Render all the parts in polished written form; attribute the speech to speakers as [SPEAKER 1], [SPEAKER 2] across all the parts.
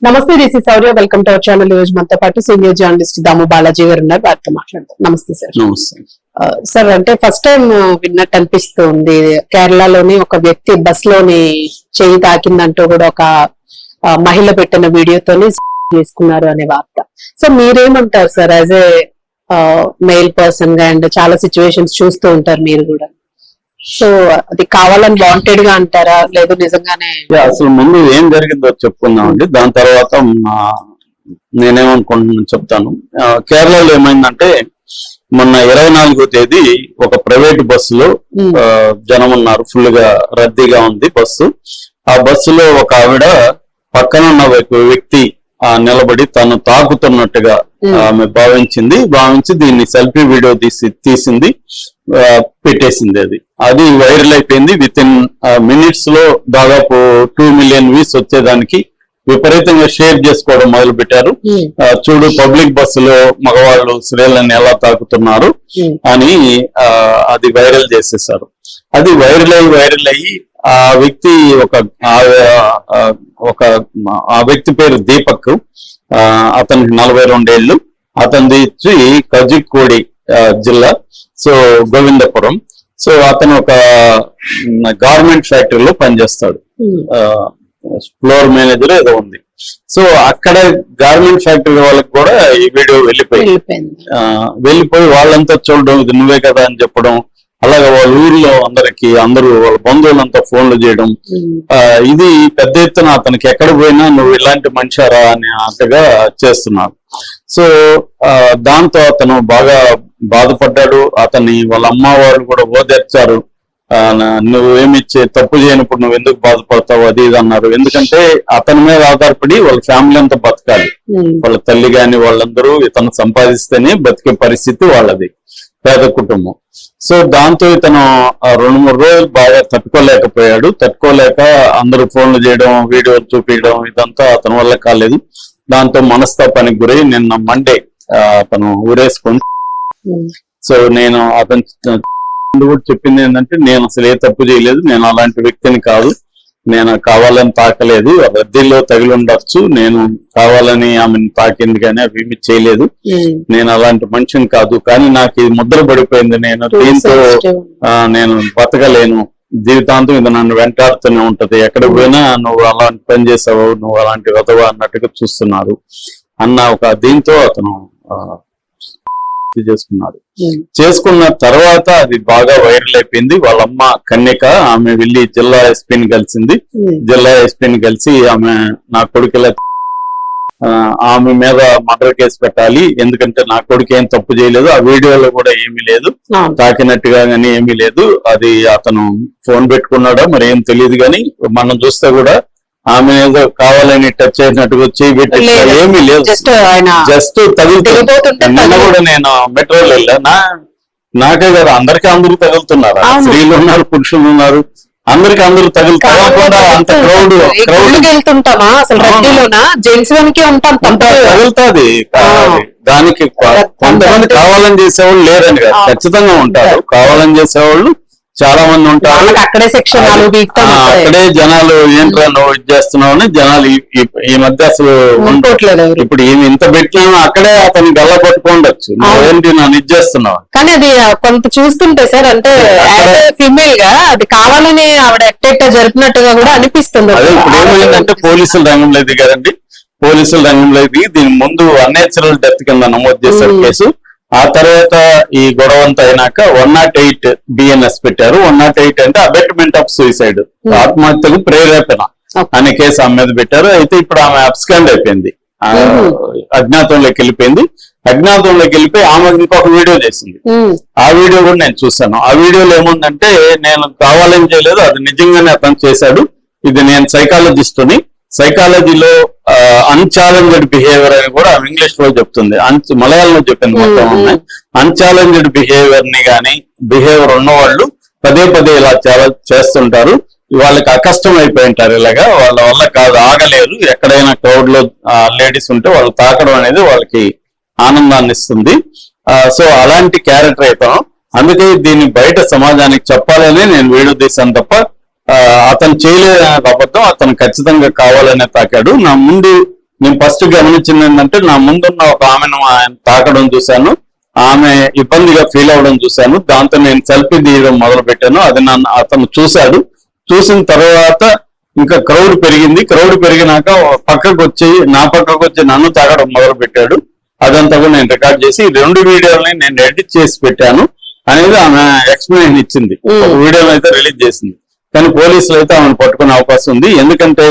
[SPEAKER 1] నమస్తే, this is Sourya. Welcome to our channel. ఈ రోజు మనతో పాటు సీనియర్ జర్నలిస్ట్ దాము బాలాజీ గారు ఉన్నారు. వారితో మాట్లాడతాం. నమస్తే సార్.
[SPEAKER 2] నమస్తే
[SPEAKER 1] సార్, అంటే ఫస్ట్ టైం విన్నట్టు అనిపిస్తుంది. కేరళలోని ఒక వ్యక్తి బస్ లోని చేయి తాకిందంటూ కూడా ఒక మహిళ పెట్టిన వీడియోతోని చేసుకున్నారు అనే వార్త. సో మీరేమంటారు sir, as a mail person గా? అండ్ చాలా సిచ్యువేషన్స్ చూస్తూ ఉంటారు మీరు కూడా. సో అది కావాలని వాంటెడ్ గా అంటారా, లేదు నిజంగానే?
[SPEAKER 2] అసలు ముందు ఏం జరిగిందో చెప్పుకుందామండి, దాని తర్వాత నేనేమనుకుంటున్నా చెప్తాను. కేరళలో ఏమైందంటే మొన్న 24వ తేదీ ఒక ప్రైవేట్ బస్సులో జనం ఉన్నారు, ఫుల్ గా రద్దీగా ఉంది బస్సు. ఆ బస్సులో ఒక ఆవిడ పక్కన ఉన్న వ్యక్తి నిలబడి తను తాకుతున్నట్టుగా ఆమె భావించి దీన్ని సెల్ఫీ వీడియో తీసింది, పెట్టేసింది. అది వైరల్ అయిపోయింది. విత్ ఇన్ మినిట్స్ లో దాదాపు 2 మిలియన్ వ్యూస్ వచ్చేదానికి విపరీతంగా షేర్ చేసుకోవడం మొదలు పెట్టారు. చూడు, పబ్లిక్ బస్సులో మగవాళ్ళు స్త్రీలను ఎలా తాకుతున్నారు అని అది వైరల్ చేసేసారు. అది వైరల్ అయ్యి ఆ వ్యక్తి ఆ వ్యక్తి పేరు దీపక్, అతనికి 42 ఏళ్ళు. అతనిది కజికోడి జిల్లా, సో గోవిందపురం. సో అతను ఒక గార్మెంట్ ఫ్యాక్టరీలో పనిచేస్తాడు, ఫ్లోర్ మేనేజర్ ఏదో ఉంది. సో అక్కడ గార్మెంట్ ఫ్యాక్టరీ వాళ్ళకి కూడా ఈ వీడియో వెళ్ళిపోయి వాళ్ళంతా చూడడం, ఇది నువ్వే కదా అని చెప్పడం, అలాగే వాళ్ళ ఊర్లో అందరూ వాళ్ళ బంధువులంతా ఫోన్లు చేయడం, ఇది పెద్ద ఎత్తున అతనికి ఎక్కడ పోయినా నువ్వు ఇలాంటి మనిషారా అని అంతగా చేస్తున్నాడు. సో దాంతో అతను బాగా బాధపడ్డాడు. అతన్ని వాళ్ళ అమ్మ వాళ్ళు కూడా ఓదార్చారు. నువ్వేమి తప్పు చేయనప్పుడు నువ్వు ఎందుకు బాధపడతావు అది ఇది అన్నారు. ఎందుకంటే అతని మీద ఆధారపడి వాళ్ళ ఫ్యామిలీ అంతా బతకాలి. వాళ్ళ తల్లి గాని వాళ్ళందరూ ఇతను సంపాదిస్తేనే బతికే పరిస్థితి వాళ్ళది, పేద కుటుంబం. సో దాంతో ఇతను 2-3 రోజులు బాగా తట్టుకోలేక అందరూ ఫోన్లు చేయడం, వీడియోలు చూపించడం, ఇదంతా అతని వల్ల కాలేదు. దాంతో మనస్తాపానికి గురై నిన్న మండే అతను ఊరేసుకొని. సో నేను అతను కూడా చెప్పింది ఏంటంటే, నేను అసలు ఏ తప్పు చేయలేదు, నేను అలాంటి వ్యక్తిని కాదు, నేను కావాలని తాకలేదు, రద్దీలో తగిలి ఉండొచ్చు, నేను కావాలని ఆమెను తాకింది కానీ అవి ఏమి చేయలేదు, నేను అలాంటి మనిషిని కాదు. కానీ నాకు ఇది ముద్ర పడిపోయింది, నేను దీంతో నేను బతకలేను, జీవితాంతం ఇది నన్ను వెంటాడుతూనే ఉంటది, ఎక్కడ పోయినా నువ్వు అలాంటి పని చేసావు, నువ్వు అలాంటి వదవా అన్నట్టుగా చూస్తున్నారు అన్న ఒక దీంతో అతను చేసుకున్న తర్వాత అది బాగా వైరల్ అయిపోయింది. వాళ్ళ అమ్మ కన్యక, ఆమె వెళ్ళి జిల్లా ఎస్పీని కలిసింది. జిల్లా ఎస్పీని కలిసి ఆమె నా కొడుకుల ఆమె మీద మర్డర్ కేసు పెట్టాలి, ఎందుకంటే నా కొడుకు ఏం తప్పు చేయలేదు, ఆ వీడియోలో కూడా ఏమీ లేదు, తాకినట్టుగా గానీ ఏమీ లేదు, అది అతను ఫోన్ పెట్టుకున్నాడో మరి ఏం తెలియదు. కానీ మనం చూస్తే కూడా ఆమె ఏదో కావాలని టచ్ చేసినట్టుగా చేయబెట్టి ఏమీ లేదు, జస్ట్ తగులుతుంది. నిన్న కూడా నేను మెట్రోలో వెళ్ళా, నాకే కదా అందరూ తగులుతున్నారు, స్త్రీలు ఉన్నారు, పురుషులు ఉన్నారు, అందరూ తగులుతాకుండా అంత క్రౌడ్
[SPEAKER 1] వెళ్తుంటామా అసలు?
[SPEAKER 2] తగులుతుంది. దానికి కొంతమంది కావాలని చేసేవాళ్ళు లేరని కాదు, ఖచ్చితంగా ఉంటారు. కావాలని చేసేవాళ్ళు చాలా మంది ఉంటారు. అక్కడే జనాలు ఏంట్రా నువ్వు ఇది చేస్తున్నావు అని జనాలు ఈ మధ్య అసలు ఇప్పుడు ఏమి ఇంత పెట్టినా అక్కడే అతను గల్ల పట్టుకోండొచ్చు, నువ్వేంటి నన్ను ఇది చేస్తున్నావు.
[SPEAKER 1] కానీ అది కొంత చూస్తుంటే సార్, అంటే ఫీమేల్ గా అది కావాలని ఆవిడ ఎట్టెట్ట జరిపినట్టుగా కూడా అనిపిస్తుంది.
[SPEAKER 2] అదే ఇప్పుడు ఏమైందంటే పోలీసులు రంగంలో దిగారండి. దీని ముందు అన్నేచురల్ డెత్ కింద నమోదు చేశారు కేసు. ఆ తర్వాత ఈ గొడవ అంతా అయినాక 108 BNS పెట్టారు. 108 అంటే అబెట్మెంట్ ఆఫ్ సూసైడ్, ఆత్మహత్యకు ప్రేరేపణ అనే కేసు ఆమె మీద పెట్టారు. అయితే ఇప్పుడు ఆమె అబ్స్కాండ్ అయిపోయింది, అజ్ఞాతంలోకి వెళ్ళిపోయింది. అజ్ఞాతంలోకి వెళ్ళిపోయి ఆమె ఇంకొక వీడియో చేసింది. ఆ వీడియో కూడా నేను చూసాను. ఆ వీడియోలో ఏముందంటే, నేను కావాలని చేయలేదు, అది నిజంగానే అతను చేశాడు, ఇది నేను సైకాలజిస్టుని, సైకాలజీలో అన్ఛాలెంజ్డ్ బిహేవియర్ అని కూడా ఇంగ్లీష్ లో చెప్తుంది, మలయాళంలో చెప్పింది మొత్తం. అన్ఛాలెంజ్డ్ బిహేవియర్ ని గానీ బిహేవియర్ ఉన్నవాళ్ళు పదే ఇలా చాలా చేస్తుంటారు. వాళ్ళకి అకష్టం అయిపోయి ఉంటారు, ఇలాగా వాళ్ళ వల్ల కాదు, ఆగలేరు. ఎక్కడైనా క్రౌడ్ లో లేడీస్ ఉంటే వాళ్ళు తాకడం అనేది వాళ్ళకి ఆనందాన్ని ఇస్తుంది. సో అలాంటి క్యారెక్టర్ అయిపోయాం. అందుకే దీన్ని బయట సమాజానికి చెప్పాలని నేను వీడియో తీశాను తప్ప అతను చేయలేదనే అబద్ధం, అతను ఖచ్చితంగా కావాలనే తాకాడు. నా ముందు నేను ఫస్ట్ గమనించింది ఏంటంటే నా ముందున్న ఒక ఆమెను ఆయన తాకడం చూశాను, ఆమె ఇబ్బందిగా ఫీల్ అవ్వడం చూశాను. దాంతో నేను సెల్ఫీ తీయడం మొదలు పెట్టాను. అది అతను చూశాడు. చూసిన తర్వాత ఇంకా క్రౌడ్ పెరిగింది. క్రౌడ్ పెరిగినాక నా పక్కకు వచ్చి నన్ను తాగడం మొదలు పెట్టాడు. అదంతా కూడా నేను రికార్డ్ చేసి 2 వీడియోలని నేను ఎడిట్ చేసి పెట్టాను అనేది ఆమె ఎక్స్ప్లెయిన్ ఇచ్చింది. ఒక వీడియోని అయితే రిలీజ్ చేసింది. కానీ పోలీసులు అయితే ఆమెను పట్టుకునే అవకాశం ఉంది. ఎందుకంటే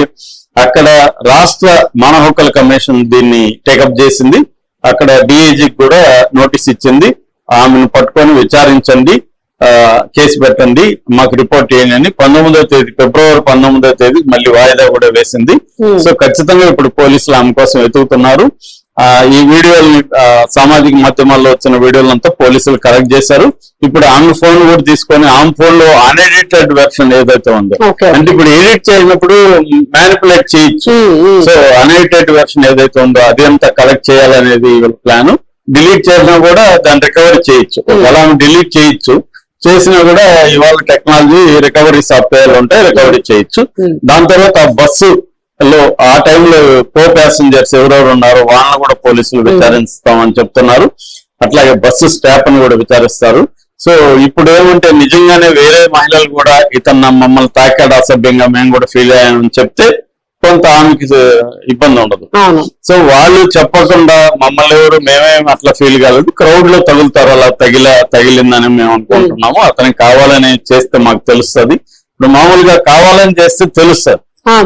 [SPEAKER 2] అక్కడ రాష్ట్ర మానవ హక్కుల కమిషన్ దీన్ని టేకప్ చేసింది. అక్కడ డిఐజీకి కూడా నోటీస్ ఇచ్చింది. ఆమెను పట్టుకొని విచారించండి, కేసు పెట్టండి, మాకు రిపోర్ట్ చేయండి అని 19వ తేదీ ఫిబ్రవరి 19వ తేదీ మళ్ళీ వాయిదా కూడా వేసింది. సో ఖచ్చితంగా ఇప్పుడు పోలీసులు ఆమె కోసం వెతుకుతున్నారు. ఈ వీడియోలు సామాజిక మాధ్యమాల్లో వచ్చిన వీడియోలంతా పోలీసులు కరెక్ట్ చేశారు. ఇప్పుడు ఆమె ఫోన్ కూడా తీసుకొని ఆమె ఫోన్ లో అన్ఎడిటెడ్ వెర్షన్ ఏదైతే ఉందో, అంటే ఇప్పుడు ఎడిట్ చేసినప్పుడు మ్యానిపులేట్ చేయొచ్చు. సో అన్ఎడిటెడ్ వెర్షన్ ఏదైతే ఉందో అది అంతా కలెక్ట్ చేయాలనేది ప్లాన్. డిలీట్ చేసినా కూడా దాన్ని రికవరీ చేయొచ్చు. అలా డిలీట్ చేయొచ్చు, చేసినా కూడా ఇవాళ టెక్నాలజీ రికవరీ సాఫ్ట్వేర్ ఉంటాయి, రికవరీ చేయొచ్చు. దాని తర్వాత ఆ బస్సు లో ఆ టైంలో ప్యాసింజర్స్ ఎవరెవరు ఉన్నారో వాళ్ళని కూడా పోలీసులు విచారిస్తామని చెప్తున్నారు. అట్లాగే బస్సు స్టాఫ్ ని కూడా విచారిస్తారు. సో ఇప్పుడు ఏమంటే నిజంగానే వేరే మహిళలు కూడా ఇతను మమ్మల్ని తాకాడు అసభ్యంగా, మేము కూడా ఫీల్ అయ్యామని చెప్తే కొంత ఆమెకి ఇబ్బంది ఉండదు. సో వాళ్ళు చెప్పకుండా మమ్మల్ని ఎవరు మేమేం అట్లా ఫీల్ కాలేదు, క్రౌడ్ లో తగులుతారు, అలా తగిలిందని మేము అనుకుంటున్నాము. అతనికి కావాలని చేస్తే మాకు తెలుస్తుంది. ఇప్పుడు మామూలుగా కావాలని చేస్తే తెలుస్తుంది,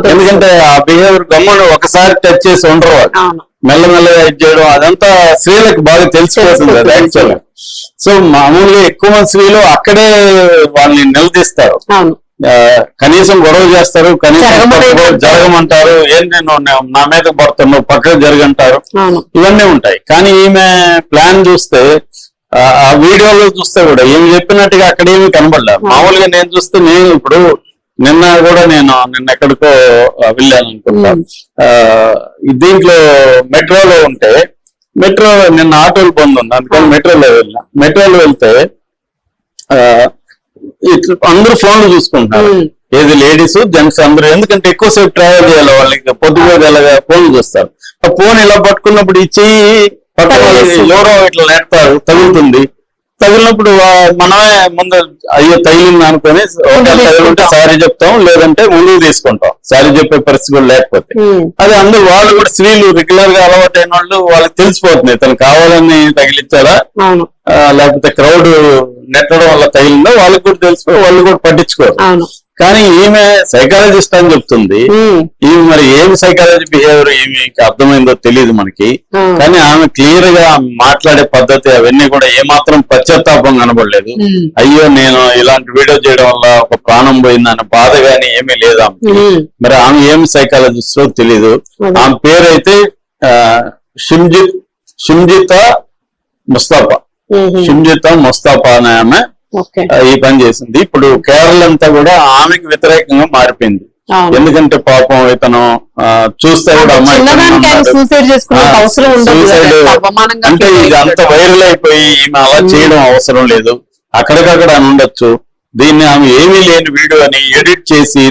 [SPEAKER 2] ఎందుకంటే ఆ బిహేవియర్ గమ్మును ఒకసారి టచ్ చేసి ఉండరు వాళ్ళు, మెల్లమెల్లగా ఇది చేయడం అదంతా స్త్రీలకు బాగా తెలిసిపోతుంది అది యాక్చువల్ గా. సో మామూలుగా ఎక్కువ మంది స్త్రీలు అక్కడే వాళ్ళని నిలదీస్తారు, కనీసం గొడవ చేస్తారు, కనీసం జరగమంటారు, ఏంటి నా మీద పడుతున్నావు పక్కకు జరగంటారు, ఇవన్నీ ఉంటాయి. కానీ ఈమె ప్లాన్ చూస్తే ఆ వీడియోలో చూస్తే కూడా ఏమి చెప్పినట్టుగా అక్కడ ఏమి కనబడలేదు. మామూలుగా నేను చూస్తే నేను ఇప్పుడు నిన్న ఎక్కడికో వెళ్ళాను అనుకుంటా, దీంట్లో మెట్రోలో ఉంటే నిన్న ఆటోలు బంద్ ఉంది, అందుకని మెట్రోలో వెళ్ళా. మెట్రోలో వెళ్తే అందరూ ఫోన్లు చూసుకుంటున్నారు, ఏది లేడీస్ జెంట్స్ అందరూ. ఎందుకంటే ఎక్కువసేపు ట్రావెల్ చేయాలి, వాళ్ళకి పొద్దుగా ఫోన్లు చూస్తారు. ఆ ఫోన్ ఇలా పట్టుకున్నప్పుడు ఇచ్చి పక్కన ఎవరో ఇట్లా నెడతారు, తగులుతుంది. తగిలినప్పుడు మనమే ముందు అయ్యో తగిలింది అనుకుని తగిలింటే సారీ చెప్తాం, లేదంటే ముందుకు తీసుకుంటాం సారీ చెప్పే పరిస్థితి కూడా లేకపోతే. అదే అందరూ వాళ్ళు కూడా స్త్రీలు రెగ్యులర్ గా అలవాటు అయిన వాళ్ళు వాళ్ళకి తెలిసిపోతుంది తను కావాలని తగిలించారా లేకపోతే క్రౌడ్ నెట్టడం వల్ల తగిలిందో వాళ్ళకి కూడా తెలిసిపోయి వాళ్ళు కూడా పట్టించుకోరు. కానీ ఈమె సైకాలజిస్ట్ అని చెప్తుంది. ఈమె మరి ఏమి సైకాలజీ బిహేవియర్ ఈమెకి అర్థమైందో తెలియదు మనకి. కానీ ఆమె క్లియర్ గా మాట్లాడే పద్ధతి అవన్నీ కూడా ఏమాత్రం పశ్చాత్తాపం కనబడలేదు. అయ్యో నేను ఇలాంటి వీడియో చేయడం వల్ల ఒక ప్రాణం పోయిందన్న బాధ గాని ఏమీ లేదు. మరి ఆమె ఏమి సైకాలజిస్ట్ తెలియదు. ఆమె పేరైతే షిమ్జితా ముస్తాఫా అనే ఆమె ఈ పని చేసింది. ఇప్పుడు కేరళ అంతా కూడా ఆమెకి వ్యతిరేకంగా మారిపోయింది. ఎందుకంటే పాపం ఇతను చూస్తే కూడా సూసైడ్ అంటే ఇది అంత వైరల్ అయిపోయి ఈమె అలా చేయడం అవసరం లేదు, అక్కడికక్కడ అని ఉండొచ్చు. దీన్ని ఆమె ఏమీ లేని వీడియో అని ఎడిట్ చేసి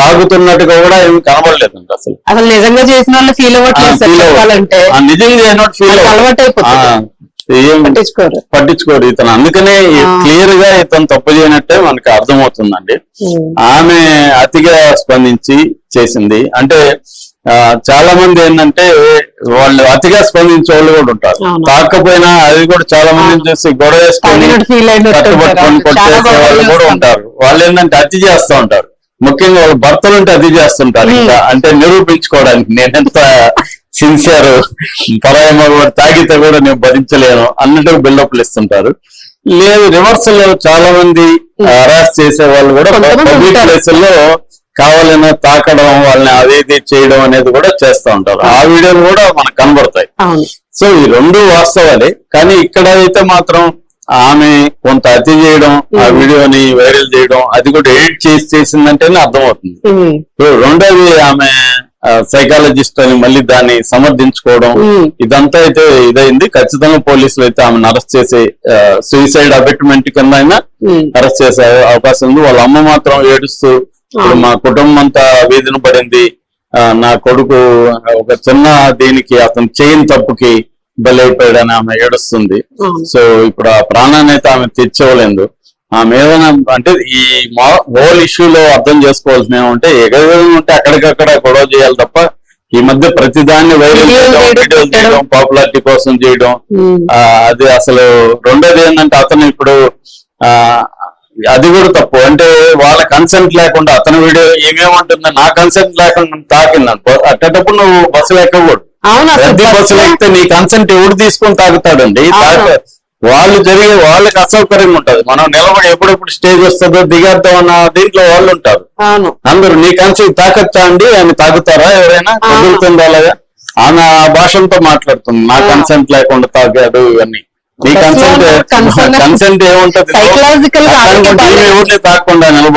[SPEAKER 2] తాగుతున్నట్టుగా కూడా ఏమి కనబడలేదంట. అసలు నిజంగా చేసిన వాళ్ళు ఫీల్ అవ్వట్లేదు, నిజంగా ఫీల్ పట్టించుకోరు ఇతను. అందుకనే క్లియర్ గా ఇతను తప్పు చేయనట్టే మనకి అర్థమవుతుందండి. ఆమె అతిగా స్పందించి చేసింది. అంటే చాలా మంది ఏంటంటే వాళ్ళు అతిగా స్పందించే వాళ్ళు కూడా ఉంటారు, కాకపోయినా అది కూడా చాలా మందిని చూసి గొడవ వేసుకొని కట్టుబట్టుకొని కొట్టేసే వాళ్ళు కూడా ఉంటారు. వాళ్ళు ఏంటంటే అతి చేస్తూ ఉంటారు, ముఖ్యంగా వాళ్ళ భర్తలు ఉంటే అతి చేస్తుంటారు. ఇంకా అంటే నిరూపించుకోవడానికి నేనెంత సిన్సియర్, పరాయి మగవాడు తాగితే కూడా నేను భరించలేను అన్నట్టు బిల్డప్లు ఇస్తుంటారు. లేదు రివర్సల్ చాలా మంది అరెస్ట్ చేసే వాళ్ళు కూడా పబ్లిక్ ప్లేసుల్లో కావాలన్నా తాకడం, వాళ్ళని అదేది చేయడం అనేది కూడా చేస్తూ ఉంటారు. ఆ వీడియోలు కూడా మనకు కనబడతాయి. సో ఈ రెండు వాస్తవాలే. కానీ ఇక్కడ అయితే మాత్రం ఆమె కొంత అతి చేయడం, ఆ వీడియోని వైరల్ చేయడం, అది కూడా ఎడిట్ చేసిందంటేనే అర్థమవుతుంది. రెండోది ఆమె సైకాలజిస్ట్ అని మళ్ళీ దాన్ని సమర్థించుకోవడం, ఇదంతా అయితే ఇదైంది. ఖచ్చితంగా పోలీసులు అయితే ఆమెను అరెస్ట్ చేసి సూసైడ్ అబెట్మెంట్ కింద అయినా అరెస్ట్ చేసే అవకాశం ఉంది. వాళ్ళ అమ్మ మాత్రం ఏడుస్తూ మా కుటుంబం అంతా వీధిన పడింది, నా కొడుకు ఒక చిన్న దీనికి అతను చేయని తప్పుకి బలైపోయాడని ఆమె ఏడుస్తుంది. సో ఇప్పుడు ఆ ప్రాణాన్ని అయితే ఆమె తెచ్చుకోలేదు. ఆమె ఏదైనా అంటే ఈ హోల్ ఇష్యూలో అర్థం చేసుకోవాల్సిన ఏమంటే ఎగరగడం ఉంటే అక్కడికక్కడ గొడవ చేయాలి తప్ప ఈ మధ్య ప్రతిదాన్ని వైరల్ చేయడం, వీడియోలు చేయడం, పాపులారిటీ కోసం చేయడం అది అసలు. రెండోది ఏంటంటే అతను ఇప్పుడు అది కూడా తప్పు. అంటే వాళ్ళ కన్సెంట్ లేకుండా అతని వీడియో ఏమేమంటుంది, నా కన్సెంట్ లేకుండా తాకిందంట. అట్టేటప్పుడు నువ్వు బస్సులు ఎక్కకూడదు. ప్రతి బస్సులు ఎక్కితే నీ కన్సెంట్ ఎవడు తీసుకొని తాగుతాడండి? వాళ్ళకి అసౌకర్యంగా ఉంటది. మనం నిలబడి ఎప్పుడెప్పుడు స్టేజ్ వస్తుందో దిగేద్దాం అన్న దీంట్లో వాళ్ళు ఉంటారు. అందరూ నీ కన్సెంట్ తాకొచ్చా అండి అని తాగుతారా? ఎవరైనా కుదురుతుందో అలాగా? ఆమె ఆ భాషంతో మాట్లాడుతుంది, నా కన్సెంట్ లేకుండా తాగాడు ఇవన్నీ. నీ కన్సెంట్ ఏముంటది? ఎవరిని తాకుండా నిలబడతారు.